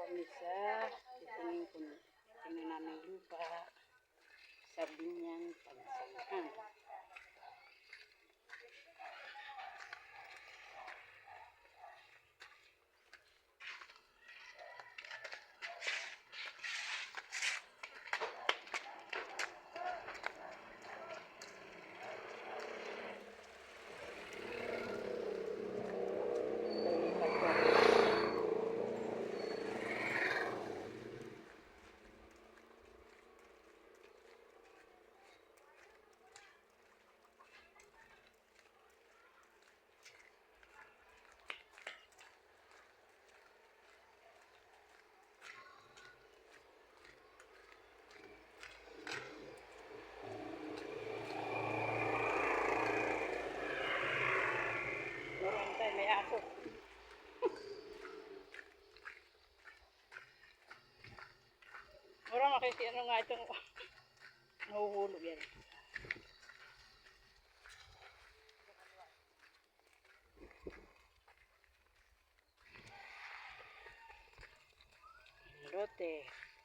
kami sa tingnan namin lupa sa Binyang Pagsanghang. May aso. Mura makisi ano nga itong nahuhulog yan. Lote,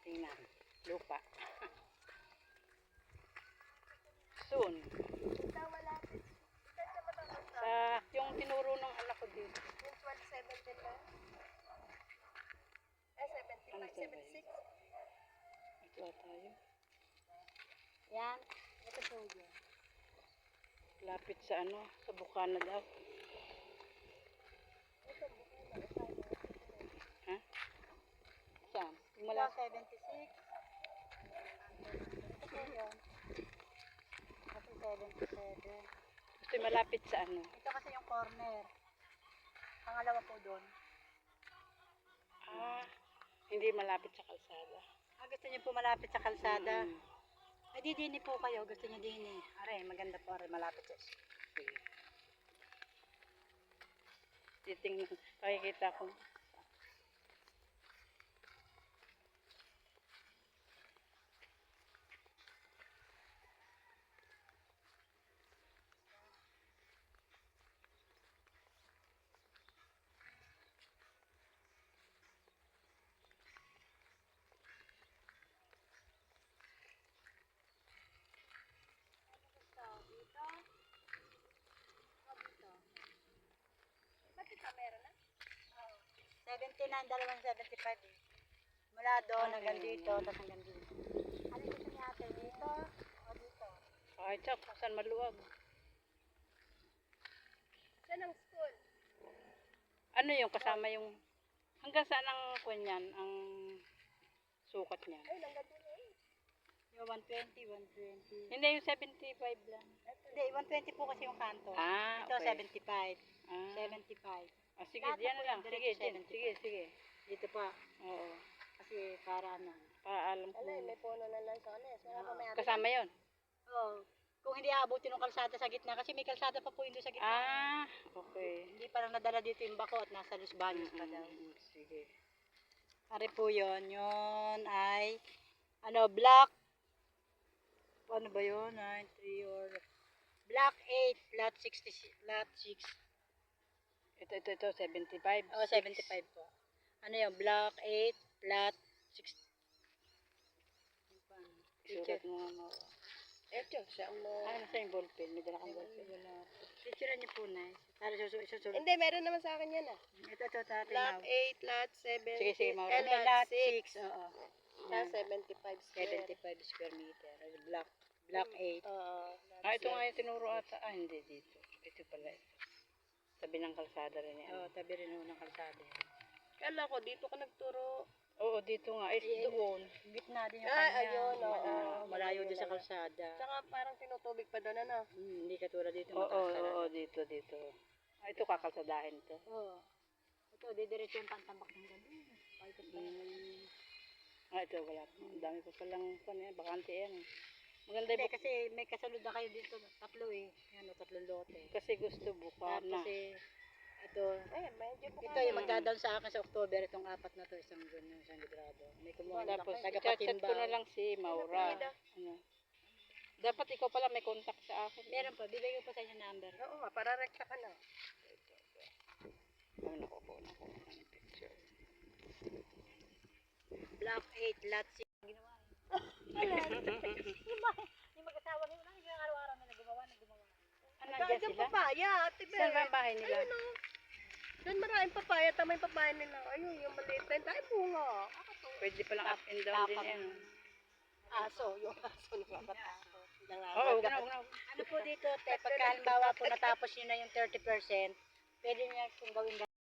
tingnan, lupa. Soon. Sa yung tinuro ng anak ko dito. Yung 12.17 lang? 75.76. Ito tayo. Yan. Ito po yun. Lapit sa ano, sa Bukana daw. Ito, bukay. Ha? Saan? Yung Wala malapit. 76. Ito po yun. Ito 77. Ito malapit sa ano. Ito kasi yung corner. Pangalawa po doon. Ah, hindi malapit sa kalsada. Gusto niyo po malapit sa kalsada? Mm. Di dini po kayo. Gusto niyo dini. Are, maganda po. Are, malapit sa Okay. Titingnan, makikita ko. Dito. Dito. Bakit meron na? 79, dalawang 75 eh. Mula doon hanggang dito, tapos hanggang dito. Ano gusto niya ate? Dito o dito? Ay, tsak, saan maluwag? Saan ang school? Ano yung kasama yung, hanggang saan ang kunyan, ang sukat niya? Ay, hanggang dito eh. Yung 120, 120. Hindi, yung 75 lang. Hindi, 120 po kasi yung kanto. Ah, Ito, okay. 75. Ah, 75. ah, sige, Lahat diyan na po na lang. yung Sige, diretso diyan. 75. Sige, sige. Dito pa. Oo. Kasi para ano. Paalam ko. may puno na lansones. Wala pa may Kasama yon. Oo. Kung hindi aabutin ng kalsada sa gitna, kasi may kalsada pa po yun doon sa gitna. Ah, okay. Hindi pa lang nadala dito yung bako at nasa Los Baños pa daw. Sige. Ari po yun. Yun ay, ano, block. Ano ba yun? 9, 3 or... Block 8, lot 60, lot 6. Ito, 75. Oh, 75 po. Ano yun? Block 8, lot 6. Sulat mo nga mo. Ito, siya ang mo. Ano sa yung ballpen? May dala kang ballpen. Picture niyo po na. Para susulat. Hindi, meron naman sa akin yan ah. Ito, tatay. Lot 8, lot 7. Sige, Mauro. Lot 6. Oo. Lot 75 square. 75 square meter. Block 8. Ah, ito nga yung tinuro ata. Ah, hindi dito. Ito pala ito. Tabi ng kalsada rin yan. Oo, tabi rin ng kalsada. Kala ko, dito ka nagturo. Oo, dito nga. Doon. Gitna din yung Ay, kanya. ayun, oo. Malayo din sa kalsada. Tsaka parang tinutubig pa doon, ano? Hindi katulad dito. Oo, dito. Ah, ito kakalsadahin to. Oo. Ito, didiretso yung pantambak ng gabi. Ah, ito wala. Ang dami pa palang bakante yan. Maganda Hindi, yung kasi may kasalud na kayo dito. Tatlo eh. Yan o, 3 lote. kasi gusto buka na. Kasi, ito, Ay, medyo po. ito yung magdadown sa akin sa October. Itong 4 na to, isang buwan yung isang librado. May kumuha na Tapos, ako. chat ko na lang si Maura. Ano? Dapat ikaw pala may contact sa akin. Meron pa, bibigay ko pa sa inyo number. Oo nga, para rekta ka na. Ano, nakuha ng picture. Lot 8, lot 6. Ginawa. Yung mag-asawa nila, yung araw-araw na gumawa. Ano, nandiyan Dahil sila? papaya, ate Be. Saan ba ang bahay nila? Ayun o. Doon maraming papaya, tamay papaya nila. Ayun, yung maliit na. Dahil bunga. Pwede palang up and down din yan. Aso, yung aso nakakatakot. Oo, huwag na. Ano po dito, te, pagka halimbawa po natapos nyo na yung 30%, pwede niya kung gawin